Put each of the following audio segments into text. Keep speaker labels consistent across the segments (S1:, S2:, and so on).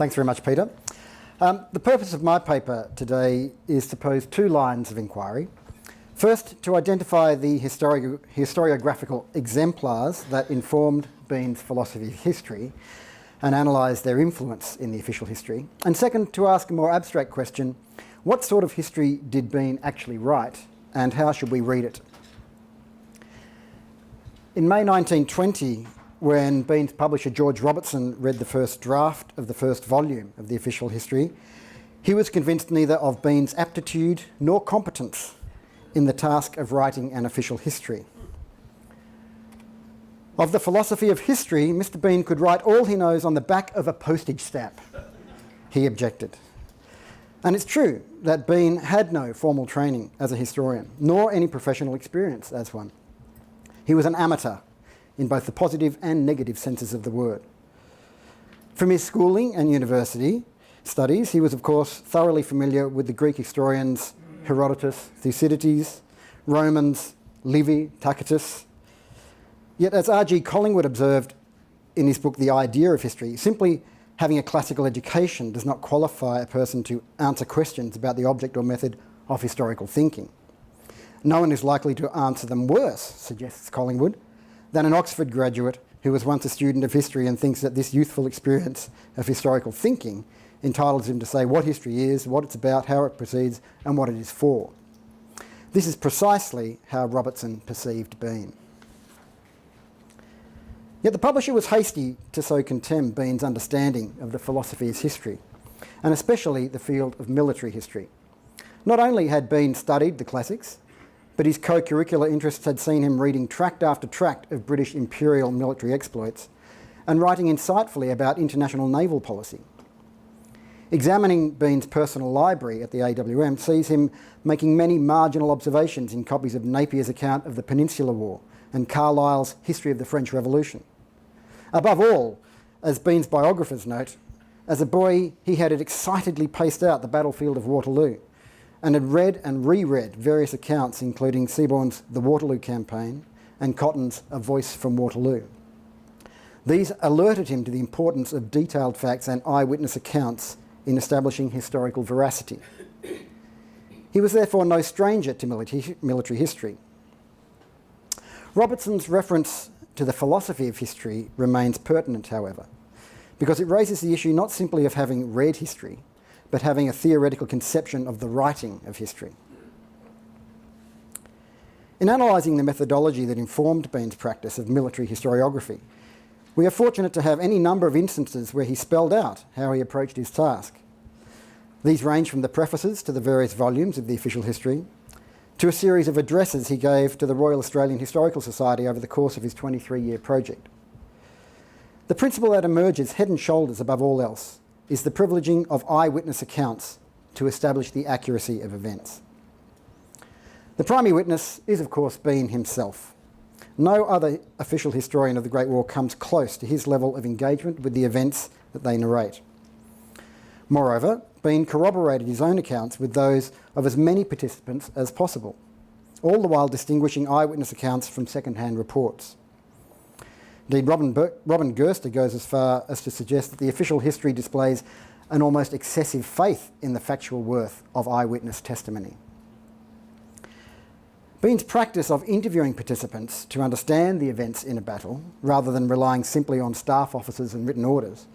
S1: Thanks very much, Peter. The purpose of my paper today is to pose two lines of inquiry. First, to identify the historiographical exemplars that informed Bean's philosophy of history and analyse their influence in the official history. And second, to ask a more abstract question: what sort of history did Bean actually write, and how should we read it? In May 1920, when Bean's publisher George Robertson read the first draft of the first volume of the official history, he was convinced neither of Bean's aptitude nor competence in the task of writing an official history. Of the philosophy of history, Mr. Bean could write all he knows on the back of a postage stamp, he objected. And it's true that Bean had no formal training as a historian, nor any professional experience as one. He was an amateur in both the positive and negative senses of the word. From his schooling and university studies, he was of course thoroughly familiar with the Greek historians Herodotus, Thucydides, Romans, Livy, Tacitus. Yet, as R.G. Collingwood observed in his book The Idea of History, simply having a classical education does not qualify a person to answer questions about the object or method of historical thinking. No one is likely to answer them worse, suggests Collingwood, than an Oxford graduate who was once a student of history and thinks that this youthful experience of historical thinking entitles him to say what history is, what it's about, how it proceeds, and what it is for. This is precisely how Robertson perceived Bean. Yet the publisher was hasty to so contemn Bean's understanding of the philosophy of history, and especially the field of military history. Not only had Bean studied the classics, but his co-curricular interests had seen him reading tract after tract of British imperial military exploits and writing insightfully about international naval policy. Examining Bean's personal library at the AWM sees him making many marginal observations in copies of Napier's account of the Peninsular War and Carlyle's History of the French Revolution. Above all, as Bean's biographers note, as a boy he had excitedly paced out the battlefield of Waterloo and had read and reread various accounts including Seaborne's The Waterloo Campaign and Cotton's A Voice from Waterloo. These alerted him to the importance of detailed facts and eyewitness accounts in establishing historical veracity. He was therefore no stranger to military history. Robertson's reference to the philosophy of history remains pertinent, however, because it raises the issue not simply of having read history, but having a theoretical conception of the writing of history. In analysing the methodology that informed Bean's practice of military historiography, we are fortunate to have any number of instances where he spelled out how he approached his task. These range from the prefaces to the various volumes of the official history, to a series of addresses he gave to the Royal Australian Historical Society over the course of his 23-year project. The principle that emerges head and shoulders above all else is the privileging of eyewitness accounts to establish the accuracy of events. The primary witness is, of course, Bean himself. No other official historian of the Great War comes close to his level of engagement with the events that they narrate. Moreover, Bean corroborated his own accounts with those of as many participants as possible, all the while distinguishing eyewitness accounts from second-hand reports. Indeed, Robin Gerster goes as far as to suggest that the official history displays an almost excessive faith in the factual worth of eyewitness testimony. Bean's practice of interviewing participants to understand the events in a battle, rather than relying simply on staff officers and written orders,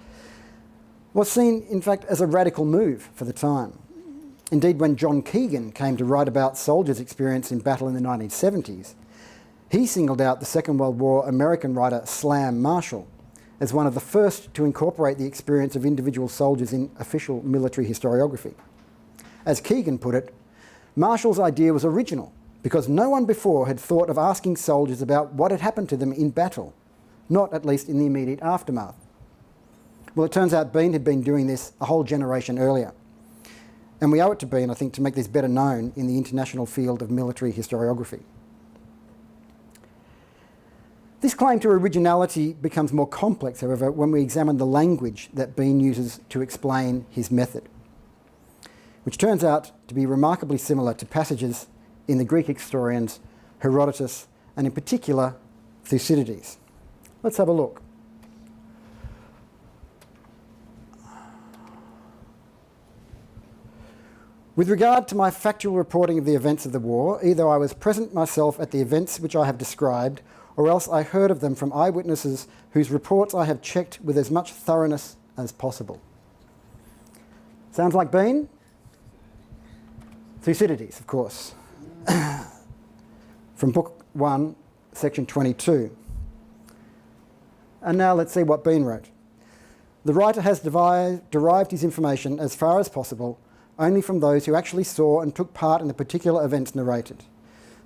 S1: was seen, in fact, as a radical move for the time. Indeed, when John Keegan came to write about soldiers' experience in battle in the 1970s, he singled out the Second World War American writer Slam Marshall as one of the first to incorporate the experience of individual soldiers in official military historiography. As Keegan put it, Marshall's idea was original because no one before had thought of asking soldiers about what had happened to them in battle, not at least in the immediate aftermath. Well, it turns out Bean had been doing this a whole generation earlier. And we owe it to Bean, I think, to make this better known in the international field of military historiography. This claim to originality becomes more complex, however, when we examine the language that Bean uses to explain his method, which turns out to be remarkably similar to passages in the Greek historians Herodotus and in particular Thucydides. Let's have a look. With regard to my factual reporting of the events of the war, either I was present myself at the events which I have described, or else I heard of them from eyewitnesses whose reports I have checked with as much thoroughness as possible. Sounds like Bean? Thucydides, of course. From Book 1, Section 22. And now let's see what Bean wrote. The writer has derived his information as far as possible only from those who actually saw and took part in the particular events narrated.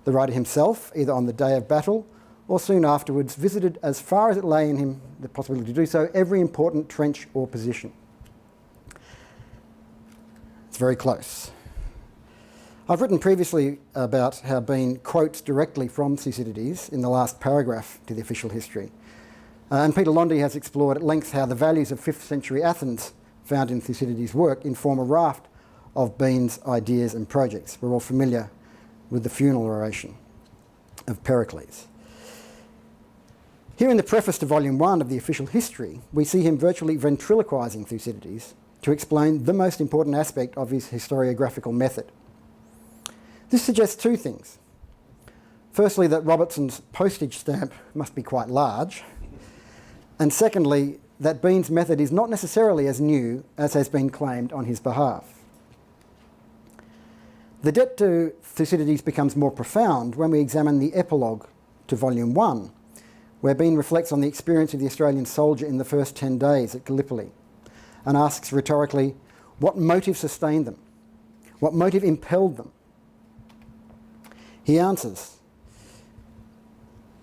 S1: The writer himself, either on the day of battle or soon afterwards, visited as far as it lay in him the possibility to do so every important trench or position. It's very close. I've written previously about how Bean quotes directly from Thucydides in the last paragraph to the official history. And Peter Londy has explored at length how the values of 5th century Athens found in Thucydides' work inform a raft of Bean's ideas and projects. We're all familiar with the funeral oration of Pericles. Here in the preface to Volume 1 of the official history, we see him virtually ventriloquising Thucydides to explain the most important aspect of his historiographical method. This suggests two things. Firstly, that Robertson's postage stamp must be quite large, and secondly, that Bean's method is not necessarily as new as has been claimed on his behalf. The debt to Thucydides becomes more profound when we examine the epilogue to Volume 1, where Bean reflects on the experience of the Australian soldier in the first 10 days at Gallipoli and asks rhetorically, what motive sustained them? What motive impelled them? He answers,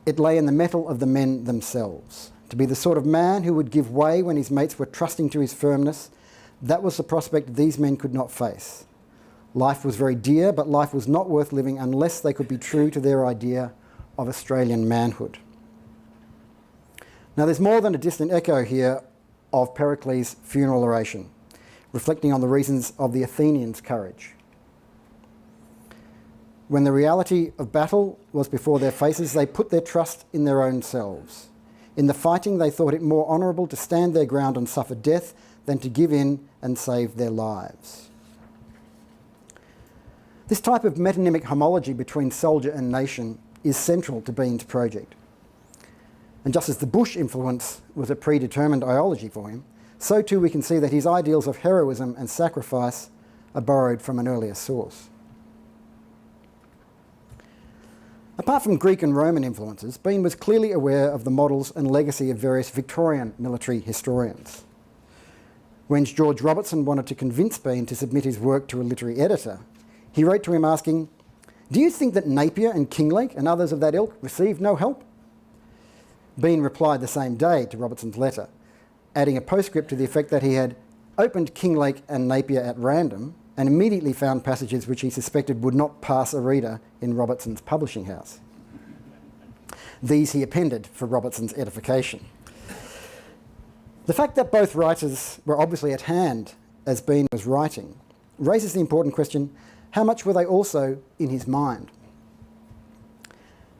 S1: it lay in the mettle of the men themselves. To be the sort of man who would give way when his mates were trusting to his firmness, that was the prospect these men could not face. Life was very dear, but life was not worth living unless they could be true to their idea of Australian manhood. Now there's more than a distant echo here of Pericles' funeral oration, reflecting on the reasons of the Athenians' courage. When the reality of battle was before their faces, they put their trust in their own selves. In the fighting, they thought it more honourable to stand their ground and suffer death than to give in and save their lives. This type of metonymic homology between soldier and nation is central to Bean's project. And just as the Bush influence was a predetermined ideology for him, so too we can see that his ideals of heroism and sacrifice are borrowed from an earlier source. Apart from Greek and Roman influences, Bean was clearly aware of the models and legacy of various Victorian military historians. When George Robertson wanted to convince Bean to submit his work to a literary editor, he wrote to him asking, do you think that Napier and Kinglake and others of that ilk received no help? Bean replied the same day to Robertson's letter, adding a postscript to the effect that he had opened Kinglake and Napier at random and immediately found passages which he suspected would not pass a reader in Robertson's publishing house. These he appended for Robertson's edification. The fact that both writers were obviously at hand as Bean was writing raises the important question, how much were they also in his mind?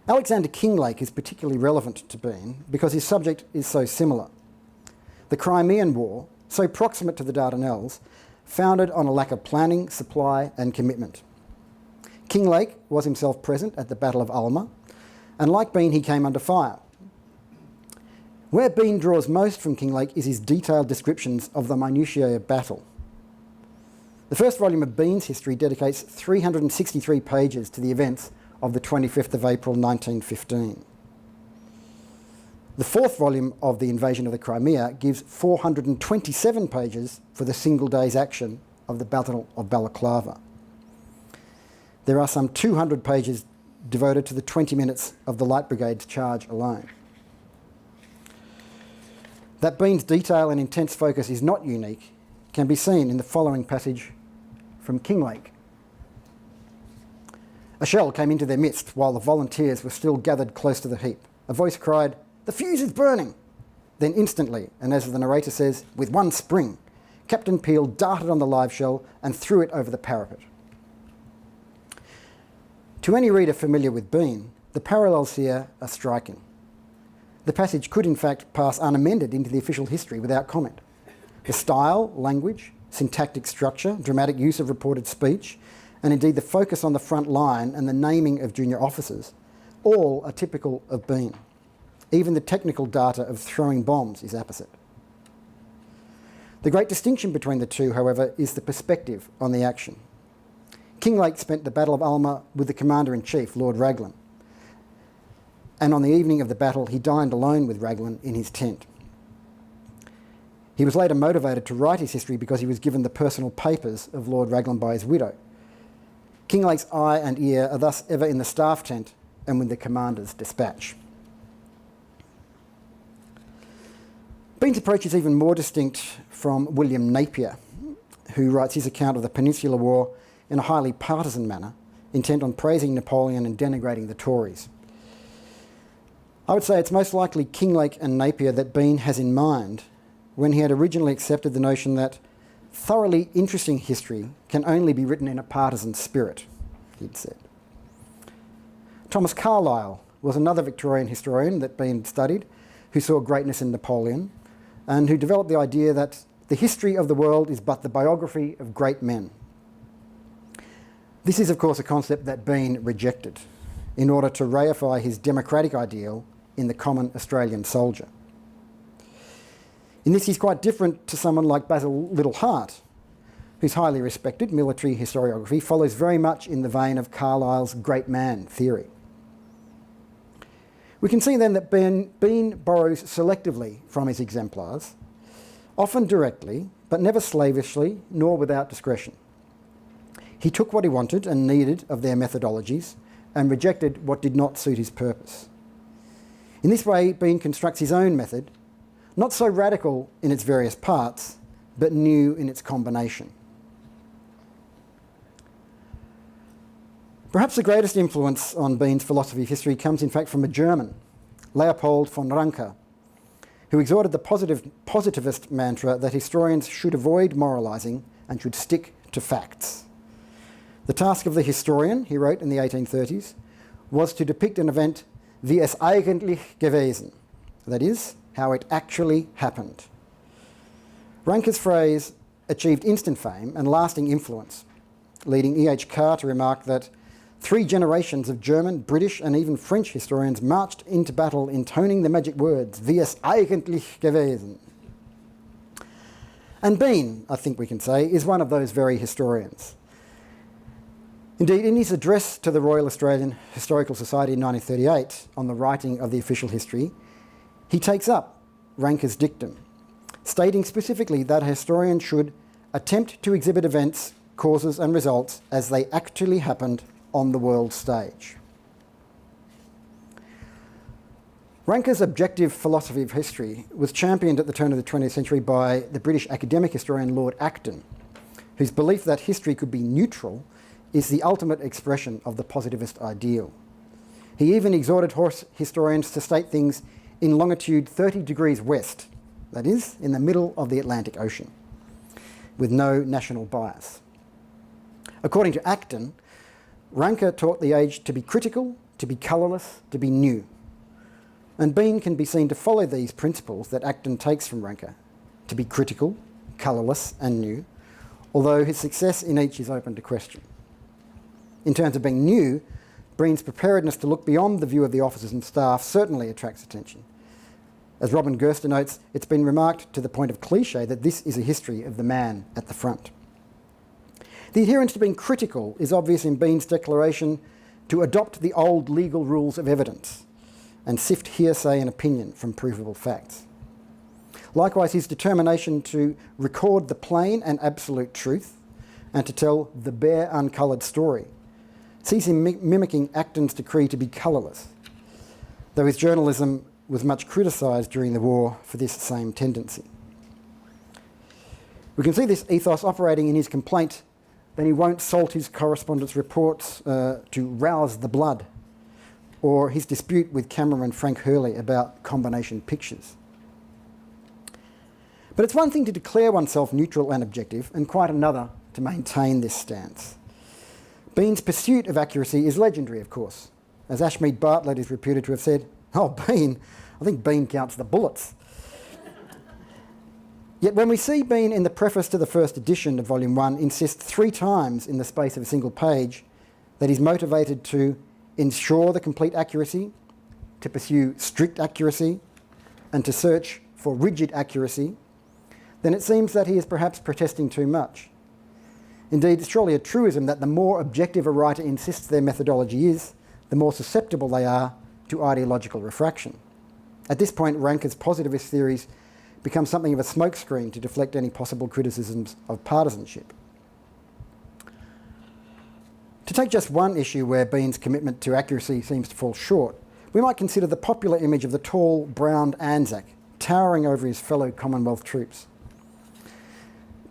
S1: Alexander Kinglake is particularly relevant to Bean because his subject is so similar. The Crimean War, so proximate to the Dardanelles, founded on a lack of planning, supply and commitment. Kinglake was himself present at the Battle of Alma, and like Bean, he came under fire. Where Bean draws most from Kinglake is his detailed descriptions of the Minutiae of Battle. The first volume of Bean's history dedicates 363 pages to the events of the 25th of April 1915. The fourth volume of The Invasion of the Crimea gives 427 pages for the single day's action of the Battle of Balaclava. There are some 200 pages devoted to the 20 minutes of the Light Brigade's charge alone. That Bean's detail and intense focus is not unique can be seen in the following passage from Kinglake. A shell came into their midst while the volunteers were still gathered close to the heap. A voice cried, "The fuse is burning!" Then instantly, and as the narrator says, with one spring, Captain Peel darted on the live shell and threw it over the parapet. To any reader familiar with Bean, the parallels here are striking. The passage could in fact pass unamended into the official history without comment. The style, language, syntactic structure, dramatic use of reported speech, and indeed the focus on the front line and the naming of junior officers, all are typical of Bean. Even the technical data of throwing bombs is apposite. The great distinction between the two, however, is the perspective on the action. Kinglake spent the Battle of Ulmer with the Commander-in-Chief, Lord Raglan, and on the evening of the battle he dined alone with Raglan in his tent. He was later motivated to write his history because he was given the personal papers of Lord Raglan by his widow. Kinglake's eye and ear are thus ever in the staff tent and with the commander's dispatch. Bean's approach is even more distinct from William Napier, who writes his account of the Peninsular War in a highly partisan manner, intent on praising Napoleon and denigrating the Tories. I would say it's most likely Kinglake and Napier that Bean has in mind when he had originally accepted the notion that thoroughly interesting history can only be written in a partisan spirit, he'd said. Thomas Carlyle was another Victorian historian that Bean studied, who saw greatness in Napoleon, and who developed the idea that the history of the world is but the biography of great men. This is, of course, a concept that Bean rejected in order to reify his democratic ideal in the common Australian soldier. In this, he's quite different to someone like Basil Little-Hart, whose highly respected military historiography follows very much in the vein of Carlyle's great man theory. We can see then that Bean borrows selectively from his exemplars, often directly, but never slavishly, nor without discretion. He took what he wanted and needed of their methodologies and rejected what did not suit his purpose. In this way, Bean constructs his own method, not so radical in its various parts, but new in its combination. Perhaps the greatest influence on Bean's philosophy of history comes in fact from a German, Leopold von Ranke, who exhorted the positivist mantra that historians should avoid moralising and should stick to facts. The task of the historian, he wrote in the 1830s, was to depict an event wie es eigentlich gewesen, that is, how it actually happened. Ranke's phrase achieved instant fame and lasting influence, leading E.H. Carr to remark that 3 generations of German, British and even French historians marched into battle intoning the magic words, wie es eigentlich gewesen. And Bean, I think we can say, is one of those very historians. Indeed, in his address to the Royal Australian Historical Society in 1938 on the writing of the official history, he takes up Ranke's dictum, stating specifically that a historian should attempt to exhibit events, causes and results as they actually happened on the world stage. Ranke's objective philosophy of history was championed at the turn of the 20th century by the British academic historian Lord Acton, whose belief that history could be neutral is the ultimate expression of the positivist ideal. He even exhorted historians to state things in longitude 30 degrees west, that is, in the middle of the Atlantic Ocean, with no national bias. According to Acton, Ranke taught the age to be critical, to be colourless, to be new. And Bean can be seen to follow these principles that Acton takes from Ranke, to be critical, colourless and new, although his success in each is open to question. In terms of being new, Bean's preparedness to look beyond the view of the officers and staff certainly attracts attention. As Robin Gerster notes, it's been remarked to the point of cliché that this is a history of the man at the front. The adherence to being critical is obvious in Bean's declaration to adopt the old legal rules of evidence and sift hearsay and opinion from provable facts. Likewise, his determination to record the plain and absolute truth and to tell the bare, uncoloured story sees him mimicking Acton's decree to be colourless, though his journalism was much criticised during the war for this same tendency. We can see this ethos operating in his complaint that he won't salt his correspondence reports to rouse the blood, or his dispute with cameraman Frank Hurley about combination pictures. But it's one thing to declare oneself neutral and objective, and quite another to maintain this stance. Bean's pursuit of accuracy is legendary, of course. As Ashmead Bartlett is reputed to have said, "Oh, Bean, I think Bean counts the bullets." Yet when we see Bean in the preface to the first edition of Volume 1 insist 3 times in the space of a single page that he's motivated to ensure the complete accuracy, to pursue strict accuracy, and to search for rigid accuracy, then it seems that he is perhaps protesting too much. Indeed, it's surely a truism that the more objective a writer insists their methodology is, the more susceptible they are to ideological refraction. At this point, Ranker's positivist theories become something of a smokescreen to deflect any possible criticisms of partisanship. To take just one issue where Bean's commitment to accuracy seems to fall short, we might consider the popular image of the tall, brown Anzac towering over his fellow Commonwealth troops.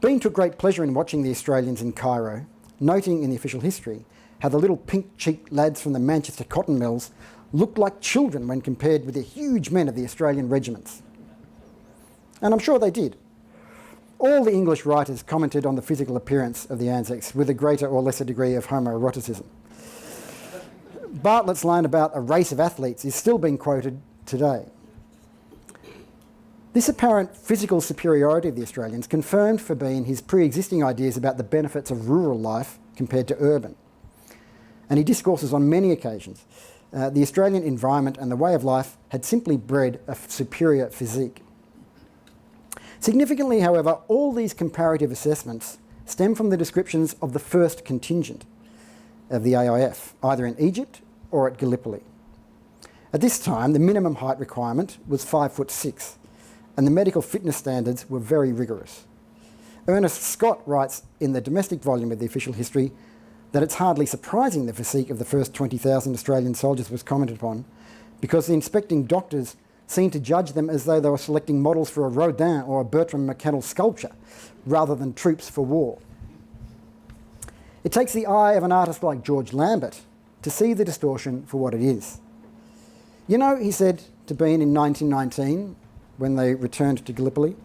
S1: Bean took great pleasure in watching the Australians in Cairo, noting in the official history how the little pink-cheeked lads from the Manchester cotton mills looked like children when compared with the huge men of the Australian regiments. And I'm sure they did. All the English writers commented on the physical appearance of the Anzacs with a greater or lesser degree of homoeroticism. Bartlett's line about a race of athletes is still being quoted today. This apparent physical superiority of the Australians confirmed for Bean his pre-existing ideas about the benefits of rural life compared to urban. And he discourses on many occasions. The Australian environment and the way of life had simply bred a superior physique. Significantly, however, all these comparative assessments stem from the descriptions of the first contingent of the AIF, either in Egypt or at Gallipoli. At this time, the minimum height requirement was 5'6", and the medical fitness standards were very rigorous. Ernest Scott writes in the domestic volume of the official history that it's hardly surprising the physique of the first 20,000 Australian soldiers was commented upon, because the inspecting doctors seemed to judge them as though they were selecting models for a Rodin or a Bertram McCannell sculpture, rather than troops for war. It takes the eye of an artist like George Lambert to see the distortion for what it is. You know, he said to Bean in 1919, when they returned to Gallipoli,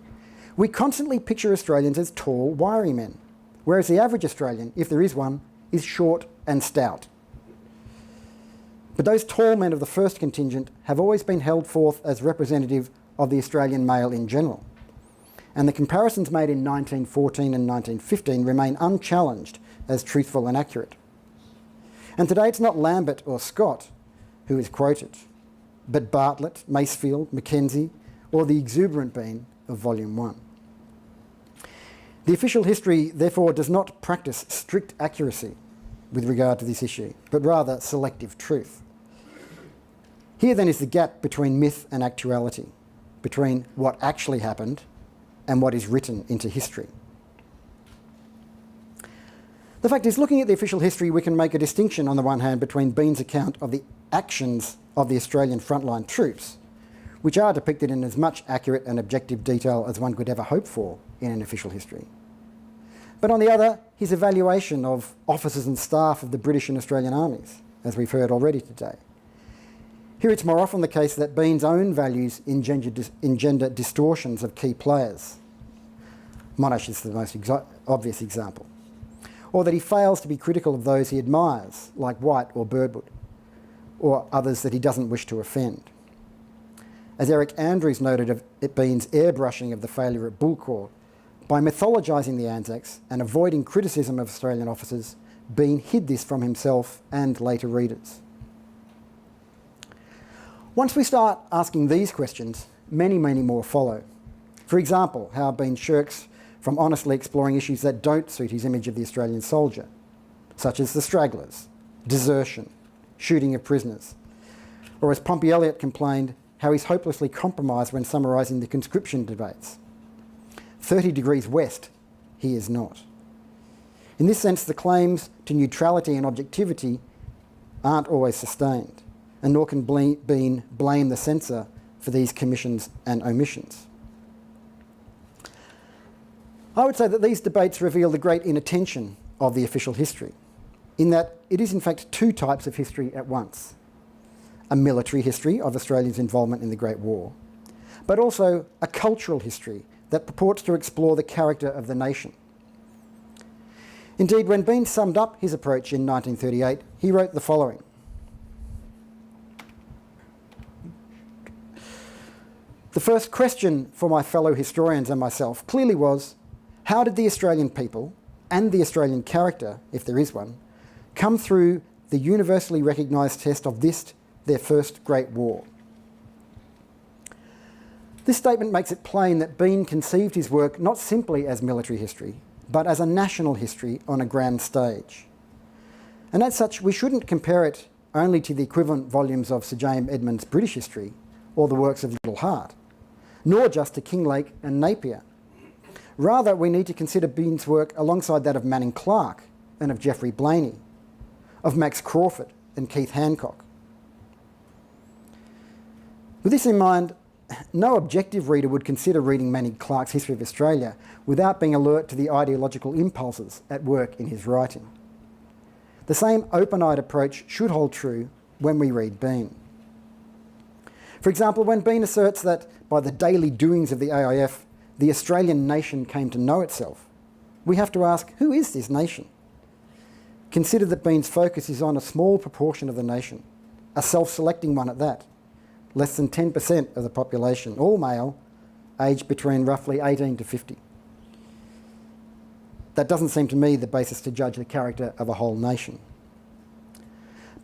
S1: we constantly picture Australians as tall, wiry men, whereas the average Australian, if there is one, is short and stout. But those tall men of the first contingent have always been held forth as representative of the Australian male in general. And the comparisons made in 1914 and 1915 remain unchallenged as truthful and accurate. And today it's not Lambert or Scott who is quoted, but Bartlett, Masefield, Mackenzie, or the exuberant Bean of Volume 1. The official history, therefore, does not practice strict accuracy with regard to this issue, but rather selective truth. Here then is the gap between myth and actuality, between what actually happened and what is written into history. The fact is, looking at the official history, we can make a distinction on the one hand between Bean's account of the actions of the Australian frontline troops, which are depicted in as much accurate and objective detail as one could ever hope for in an official history. But on the other, his evaluation of officers and staff of the British and Australian armies, as we've heard already today. Here it's more often the case that Bean's own values engender distortions of key players. Monash is the most obvious example. Or that he fails to be critical of those he admires, like White or Birdwood, or others that he doesn't wish to offend. As Eric Andrews noted of Bean's airbrushing of the failure at Bulcourt, by mythologising the Anzacs and avoiding criticism of Australian officers, Bean hid this from himself and later readers. Once we start asking these questions, many, many more follow. For example, how Bean shirks from honestly exploring issues that don't suit his image of the Australian soldier, such as the stragglers, desertion, shooting of prisoners, or as Pompey Elliott complained, how he's hopelessly compromised when summarising the conscription debates. 30 degrees west, he is not. In this sense, the claims to neutrality and objectivity aren't always sustained, and nor can Bean blame the censor for these commissions and omissions. I would say that these debates reveal the great inattention of the official history, in that it is in fact 2 types of history at once. A military history of Australia's involvement in the Great War, but also a cultural history that purports to explore the character of the nation. Indeed, when Bean summed up his approach in 1938, he wrote the following. The first question for my fellow historians and myself clearly was, how did the Australian people and the Australian character, if there is one, come through the universally recognised test of this, their first great war? This statement makes it plain that Bean conceived his work not simply as military history, but as a national history on a grand stage. And as such, we shouldn't compare it only to the equivalent volumes of Sir James Edmonds' British history or the works of Little Hart, nor just to Kinglake and Napier. Rather, we need to consider Bean's work alongside that of Manning Clark and of Geoffrey Blainey, of Max Crawford and Keith Hancock. With this in mind, no objective reader would consider reading Manning Clark's History of Australia without being alert to the ideological impulses at work in his writing. The same open-eyed approach should hold true when we read Bean. For example, when Bean asserts that by the daily doings of the AIF, the Australian nation came to know itself, we have to ask, who is this nation? Consider that Bean's focus is on a small proportion of the nation, a self-selecting one at that, less than 10% of the population, all male, aged between roughly 18 to 50. That doesn't seem to me the basis to judge the character of a whole nation.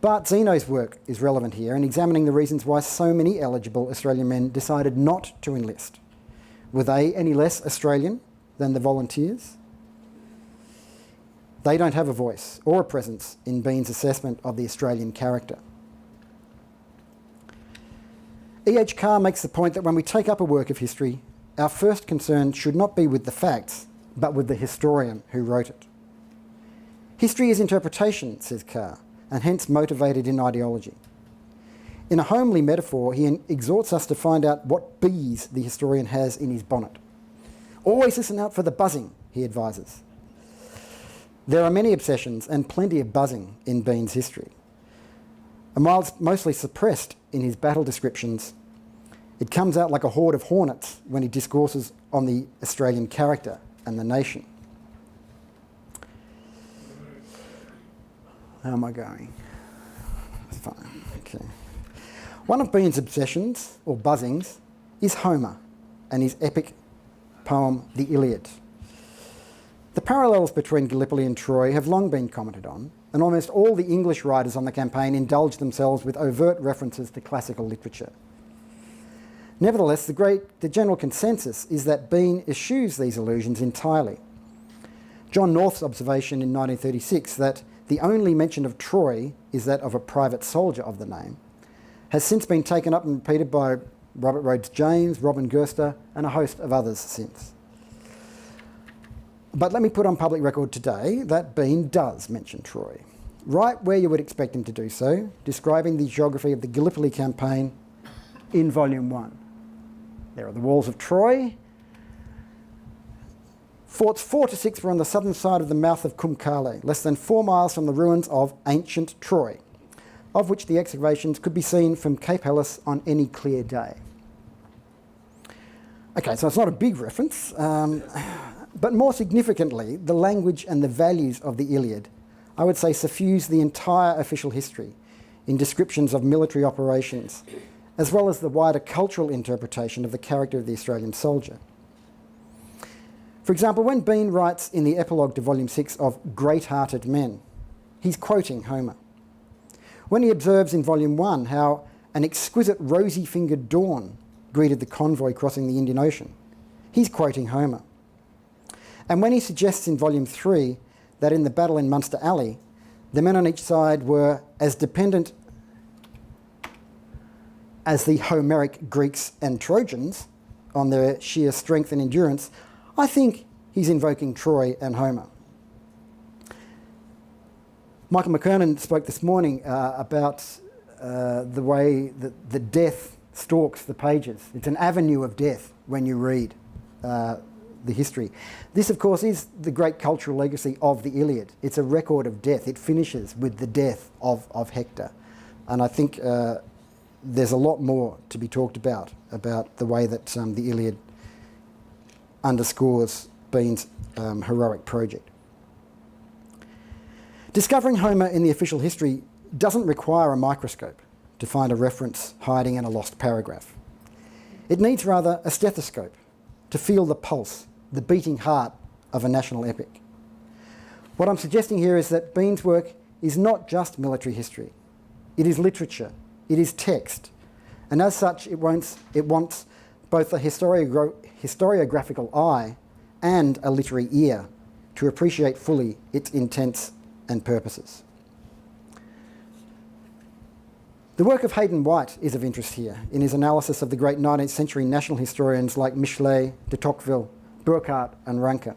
S1: But Zeno's work is relevant here in examining the reasons why so many eligible Australian men decided not to enlist. Were they any less Australian than the volunteers? They don't have a voice or a presence in Bean's assessment of the Australian character. E.H. Carr makes the point that when we take up a work of history, our first concern should not be with the facts, but with the historian who wrote it. History is interpretation, says Carr, and hence motivated in ideology. In a homely metaphor, he exhorts us to find out what bees the historian has in his bonnet. Always listen out for the buzzing, he advises. There are many obsessions and plenty of buzzing in Bean's history. And whilst mostly suppressed in his battle descriptions, it comes out like a horde of hornets when he discourses on the Australian character and the nation. How am I going? Fine, okay. One of Bean's obsessions, or buzzings, is Homer and his epic poem, the Iliad. The parallels between Gallipoli and Troy have long been commented on, and almost all the English writers on the campaign indulge themselves with overt references to classical literature. Nevertheless, the general consensus is that Bean eschews these allusions entirely. John North's observation in 1936 that the only mention of Troy is that of a private soldier of the name has since been taken up and repeated by Robert Rhodes James, Robin Gerster, and a host of others since. But let me put on public record today that Bean does mention Troy, right where you would expect him to do so, describing the geography of the Gallipoli campaign in Volume 1. There are the walls of Troy. Forts 4 to 6 were on the southern side of the mouth of Carlyle, less than 4 miles from the ruins of ancient Troy, of which the excavations could be seen from Cape Helles on any clear day. Okay, so it's not a big reference, but more significantly, the language and the values of the Iliad, I would say, suffuse the entire official history in descriptions of military operations, as well as the wider cultural interpretation of the character of the Australian soldier. For example, when Bean writes in the epilogue to Volume 6 of Great-Hearted Men, he's quoting Homer. When he observes in Volume 1 how an exquisite rosy-fingered dawn greeted the convoy crossing the Indian Ocean, he's quoting Homer. And when he suggests in Volume 3 that in the battle in Munster Alley, the men on each side were as dependent as the Homeric Greeks and Trojans on their sheer strength and endurance, I think he's invoking Troy and Homer. Michael McKernan spoke this morning about the way that the death stalks the pages. It's an avenue of death when you read the history. This, of course, is the great cultural legacy of the Iliad. It's a record of death. It finishes with the death of Hector. And I think there's a lot more to be talked about the way that the Iliad underscores Bean's heroic project. Discovering Homer in the official history doesn't require a microscope to find a reference hiding in a lost paragraph. It needs rather a stethoscope to feel the pulse, the beating heart of a national epic. What I'm suggesting here is that Bean's work is not just military history. It is literature, it is text, and as such it wants both a historiographical eye and a literary ear to appreciate fully its intents and purposes. The work of Hayden White is of interest here in his analysis of the great 19th century national historians like Michelet, de Tocqueville, Burckhardt and Ranke.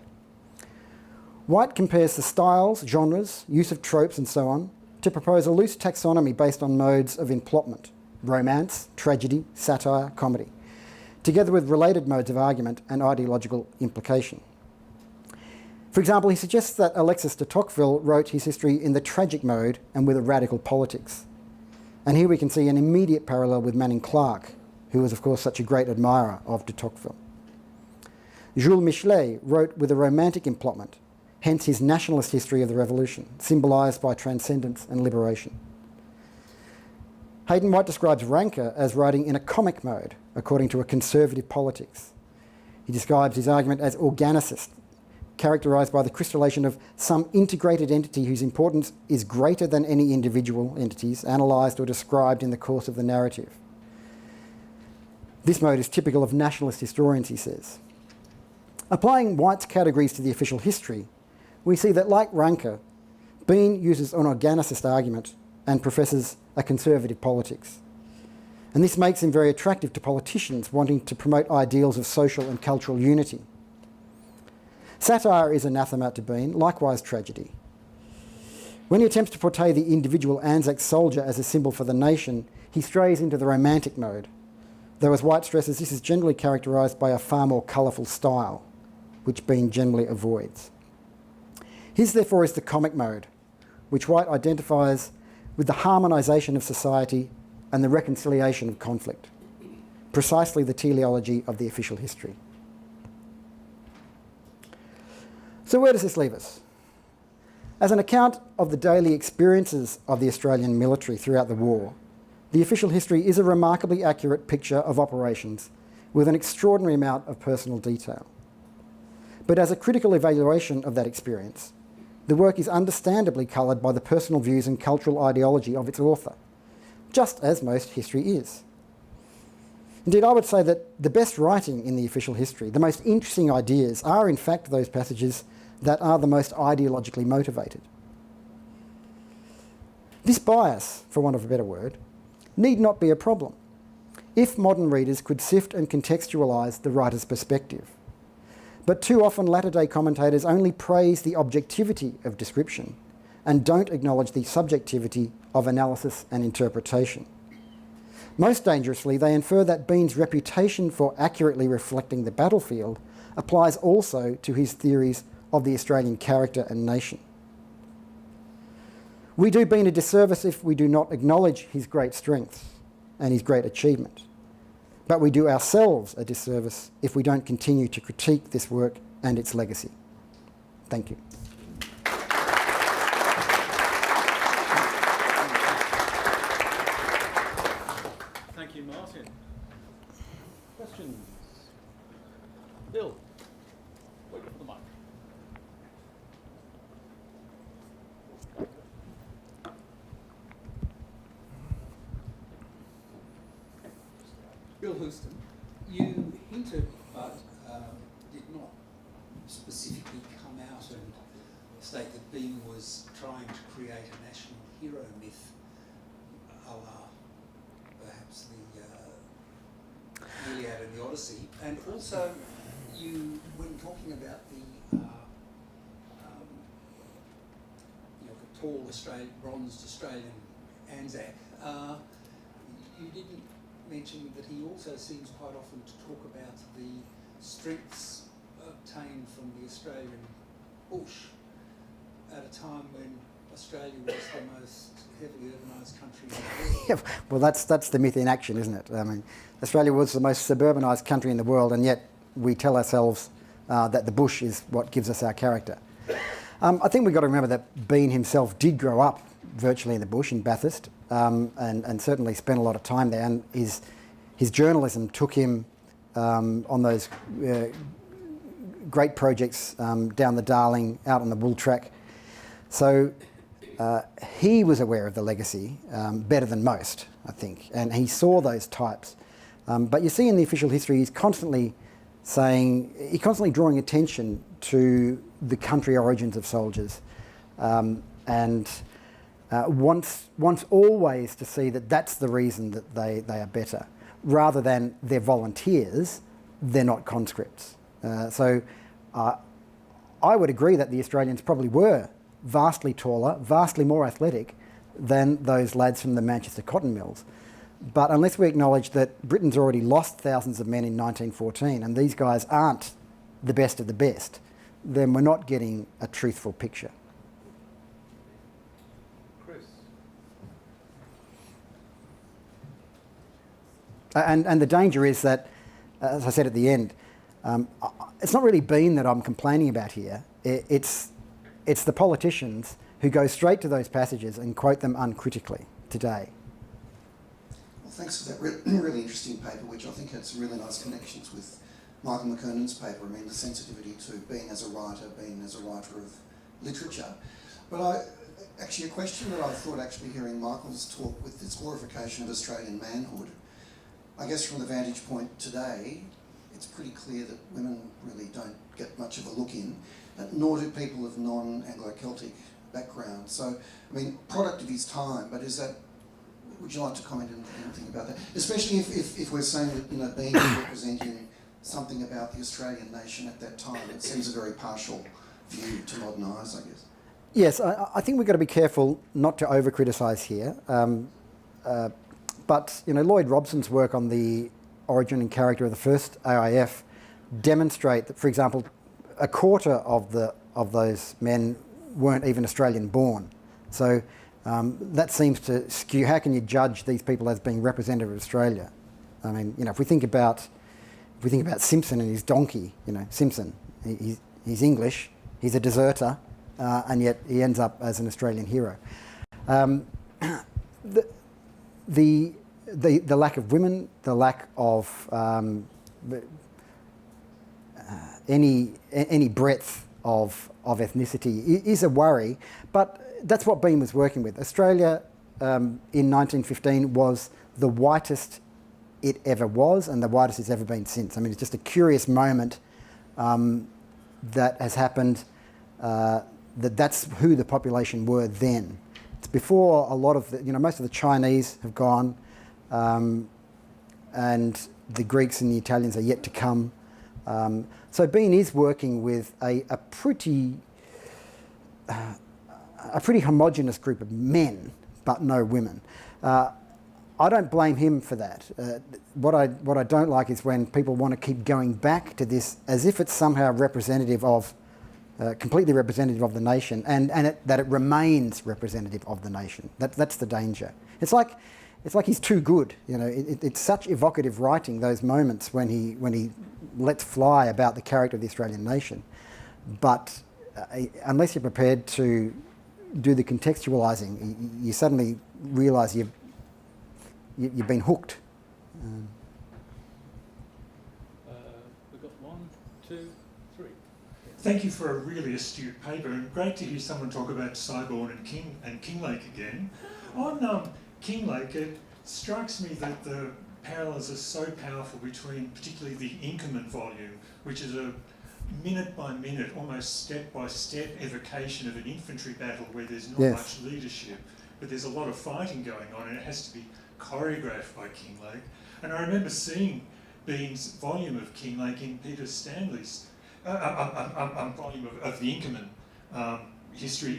S1: White compares the styles, genres, use of tropes and so on to propose a loose taxonomy based on modes of emplotment, romance, tragedy, satire, comedy, together with related modes of argument and ideological implication. For example, he suggests that Alexis de Tocqueville wrote his history in the tragic mode and with a radical politics. And here we can see an immediate parallel with Manning Clark, who was of course such a great admirer of de Tocqueville. Jules Michelet wrote with a romantic emplotment, hence his nationalist history of the revolution, symbolised by transcendence and liberation. Hayden White describes Ranke as writing in a comic mode, according to a conservative politics. He describes his argument as organicist, characterised by the crystallization of some integrated entity whose importance is greater than any individual entities analysed or described in the course of the narrative. This mode is typical of nationalist historians, he says. Applying White's categories to the official history, we see that, like Ranke, Bean uses an organicist argument and professes a conservative politics. And this makes him very attractive to politicians wanting to promote ideals of social and cultural unity. Satire is anathema to Bean, likewise tragedy. When he attempts to portray the individual Anzac soldier as a symbol for the nation, he strays into the romantic mode, though as White stresses, this is generally characterised by a far more colourful style, which Bean generally avoids. His, therefore, is the comic mode, which White identifies with the harmonisation of society and the reconciliation of conflict, precisely the teleology of the official history. So where does this leave us? As an account of the daily experiences of the Australian military throughout the war, the official history is a remarkably accurate picture of operations with an extraordinary amount of personal detail. But as a critical evaluation of that experience, the work is understandably coloured by the personal views and cultural ideology of its author, just as most history is. Indeed, I would say that the best writing in the official history, the most interesting ideas, are in fact those passages that are the most ideologically motivated. This bias, for want of a better word, need not be a problem if modern readers could sift and contextualise the writer's perspective. But too often latter-day commentators only praise the objectivity of description and don't acknowledge the subjectivity of analysis and interpretation. Most dangerously, they infer that Bean's reputation for accurately reflecting the battlefield applies also to his theories of the Australian character and nation. We do Bean a disservice if we do not acknowledge his great strengths and his great achievement, but we do ourselves a disservice if we don't continue to critique this work and its legacy. Thank you.
S2: Thank you, Martin. Questions? Bill, wait for the mic.
S3: Bill Houston, you hinted but did not specifically come out and state that Bean was trying to create a national hero myth, a la perhaps the Iliad and the Odyssey. And also, you, when talking about the tall bronzed Australian Anzac, you didn't mention that he also seems quite often to talk about the strengths obtained from the Australian bush at a time when Australia was the most heavily urbanised country in the world.
S1: Yeah, well, that's the myth in action, isn't it? I mean, Australia was the most suburbanised country in the world, and yet we tell ourselves that the bush is what gives us our character. I think we've got to remember that Bean himself did grow up virtually in the bush in Bathurst, and certainly spent a lot of time there, and his journalism took him on those great projects down the Darling, out on the Wool Track. So he was aware of the legacy better than most, I think, and he saw those types. But you see in the official history, he's constantly drawing attention to the country origins of soldiers, and wants always to see that that's the reason that they are better, rather than they're volunteers, they're not conscripts. So I would agree that the Australians probably were vastly taller, vastly more athletic than those lads from the Manchester cotton mills. But unless we acknowledge that Britain's already lost thousands of men in 1914 and these guys aren't the best of the best, then we're not getting a truthful picture.
S2: Chris.
S1: And the danger is that, as I said at the end, it's not really Bean that I'm complaining about here. It's the politicians who go straight to those passages and quote them uncritically today.
S4: Well, thanks for that really interesting paper, which I think had some really nice connections with Michael McKernan's paper. I mean, the sensitivity to Bean as a writer of literature. But actually, a question that I thought actually hearing Michael's talk with this glorification of Australian manhood, I guess from the vantage point today, it's pretty clear that women really don't get much of a look in, nor do people of non-Anglo-Celtic background. So, I mean, product of his time, but would you like to comment anything about that? Especially if we're saying that, Bean is representing something about the Australian nation at that time, it seems a very partial view to modern eyes, I guess.
S1: Yes, I think we've got to be careful not to over-criticise here. But Lloyd Robson's work on the origin and character of the first AIF demonstrate that, for example, a quarter of those men weren't even Australian born. So that seems to skew. How can you judge these people as being representative of Australia? I mean, if we think about Simpson and his donkey, Simpson, he's English, he's a deserter, and yet he ends up as an Australian hero. The lack of women, the lack of any breadth of ethnicity is a worry, but that's what Bean was working with. Australia in 1915 was the whitest it ever was and the whitest it's ever been since. I mean, it's just a curious moment that has happened, that's who the population were then. It's before a lot of most of the Chinese have gone, and the Greeks and the Italians are yet to come. So Bean is working with a pretty homogenous group of men, but no women. I don't blame him for that. What I don't like is when people want to keep going back to this as if it's somehow representative of, completely representative of the nation, and that it remains representative of the nation. That's the danger. It's like he's too good. It's such evocative writing, those moments when he lets fly about the character of the Australian nation. But unless you're prepared to do the contextualising, you suddenly realise you've been hooked.
S2: We've got 1, 2, 3.
S5: Thank you for a really astute paper, and great to hear someone talk about Cyborn and Kinglake again. On Kinglake, it strikes me that the parallels are so powerful between particularly the Inkerman volume, which is a minute-by-minute, almost step-by-step evocation of an infantry battle where there's not much leadership, but there's a lot of fighting going on, and it has to be choreographed by Kinglake. And I remember seeing Bean's volume of Kinglake in Peter Stanley's volume of the Inkerman history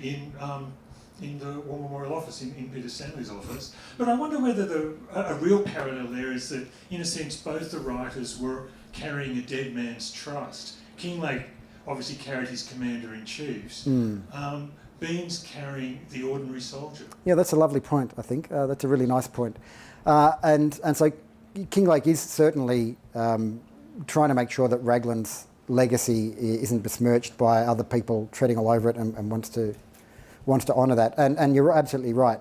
S5: in the War Memorial Office, in Peter Stanley's office. But I wonder whether a real parallel there is that, in a sense, both the writers were carrying a dead man's trust. Kinglake obviously carried his commander-in-chiefs. Bean's carrying the ordinary soldier. Yeah,
S1: that's a lovely point, I think. That's a really nice point. And so Kinglake is certainly trying to make sure that Raglan's legacy isn't besmirched by other people treading all over it, and wants to honour that. And you're absolutely right.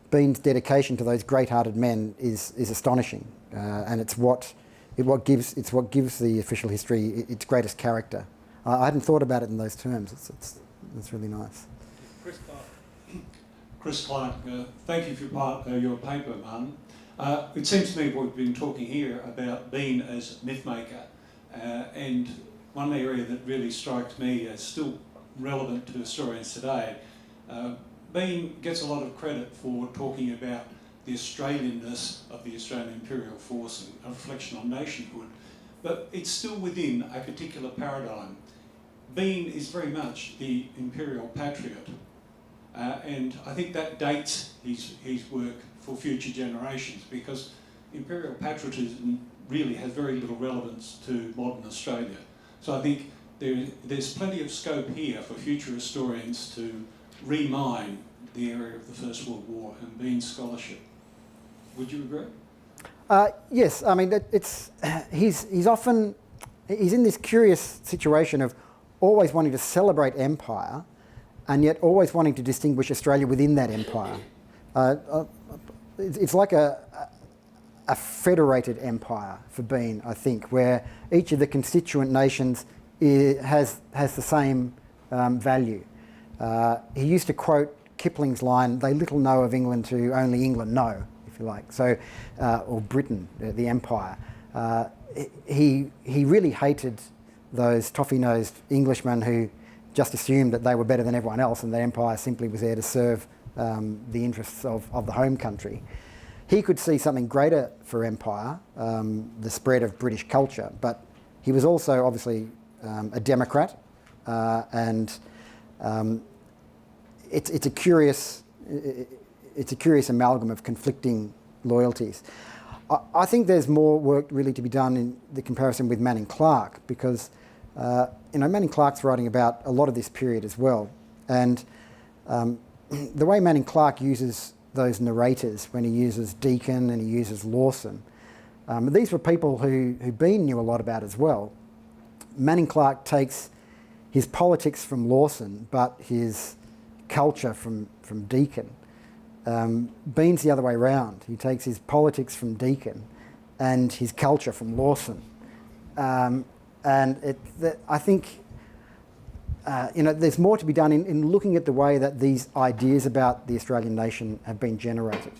S1: Bean's dedication to those great-hearted men is astonishing, and it's what it's what gives the official history its greatest character. I hadn't thought about it in those terms. It's really nice.
S2: Chris Clark.
S6: Chris Clark, thank you for your paper, Martin. It seems to me we've been talking here about Bean as mythmaker, and one area that really strikes me as still relevant to historians today, Bean gets a lot of credit for talking about the Australianness of the Australian imperial force and a reflection on nationhood, but it's still within a particular paradigm. Bean is very much the imperial patriot, and I think that dates his work for future generations, because imperial patriotism really has very little relevance to modern Australia. So I think there's plenty of scope here for future historians to remine the area of the First World War and Bean's scholarship. Would you agree?
S1: Yes, I mean he's in this curious situation of always wanting to celebrate empire, and yet always wanting to distinguish Australia within that empire. It's like a federated empire for Bean, I think, where each of the constituent nations has the same value. He used to quote Kipling's line, "They little know of England to only England know," if you like. So, or Britain, the empire. He really hated those toffee-nosed Englishmen who just assumed that they were better than everyone else, and the empire simply was there to serve the interests of the home country. He could see something greater for empire, the spread of British culture, but he was also obviously a Democrat, and it's a curious amalgam of conflicting loyalties. I think there's more work really to be done in the comparison with Manning Clark, because Manning Clark's writing about a lot of this period as well, and the way Manning Clark uses those narrators, when he uses Deakin and he uses Lawson, these were people who Bean knew a lot about as well. Manning Clark takes his politics from Lawson, but his culture from Deakin. Bean's the other way around. He takes his politics from Deakin and his culture from Lawson. I think there's more to be done in looking at the way that these ideas about the Australian nation have been generated.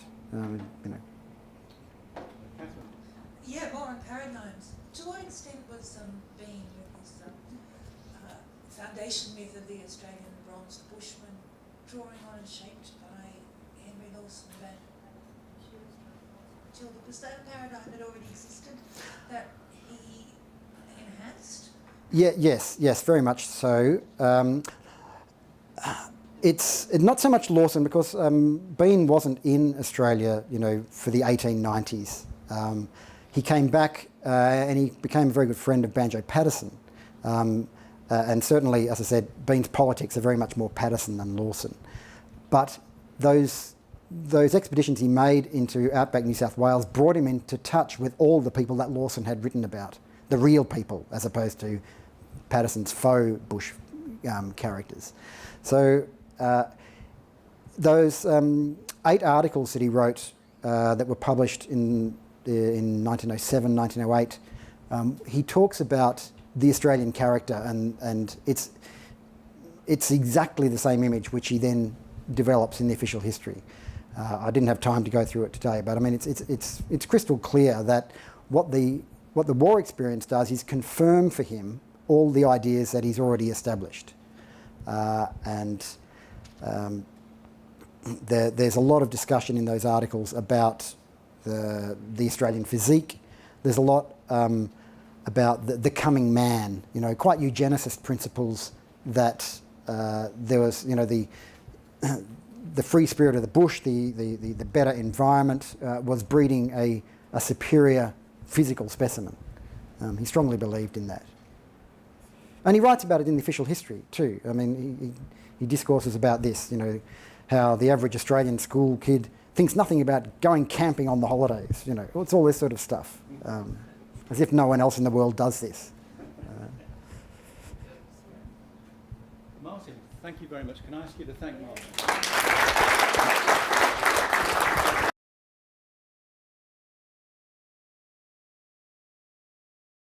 S7: Yeah, modern paradigms. To what extent was Bean with his foundation myth of the Australian bronzed bushman drawing on and shaped by Henry Lawson Van Tilda? Was that a paradigm that already existed that he enhanced?
S1: Yeah, yes, very much so. It's not so much Lawson, because Bean wasn't in Australia, for the 1890s. He came back and he became a very good friend of Banjo Paterson. And certainly, as I said, Bean's politics are very much more Paterson than Lawson. But those expeditions he made into outback New South Wales brought him into touch with all the people that Lawson had written about, the real people, as opposed to Paterson's faux bush characters. So those 8 articles that he wrote that were published in 1907, 1908, he talks about the Australian character, and it's exactly the same image which he then develops in the official history. I didn't have time to go through it today, but I mean it's crystal clear that what the war experience does is confirm for him all the ideas that he's already established, there's a lot of discussion in those articles about the Australian physique. There's a lot about the coming man, quite eugenicist principles, that there was, the free spirit of the bush, the better environment was breeding a superior physical specimen. He strongly believed in that. And he writes about it in the official history too. I mean, he discourses about this, how the average Australian school kid thinks nothing about going camping on the holidays, it's all this sort of stuff. As if no one else in the world does this.
S2: Martin, thank you very much. Can I ask you to thank Martin?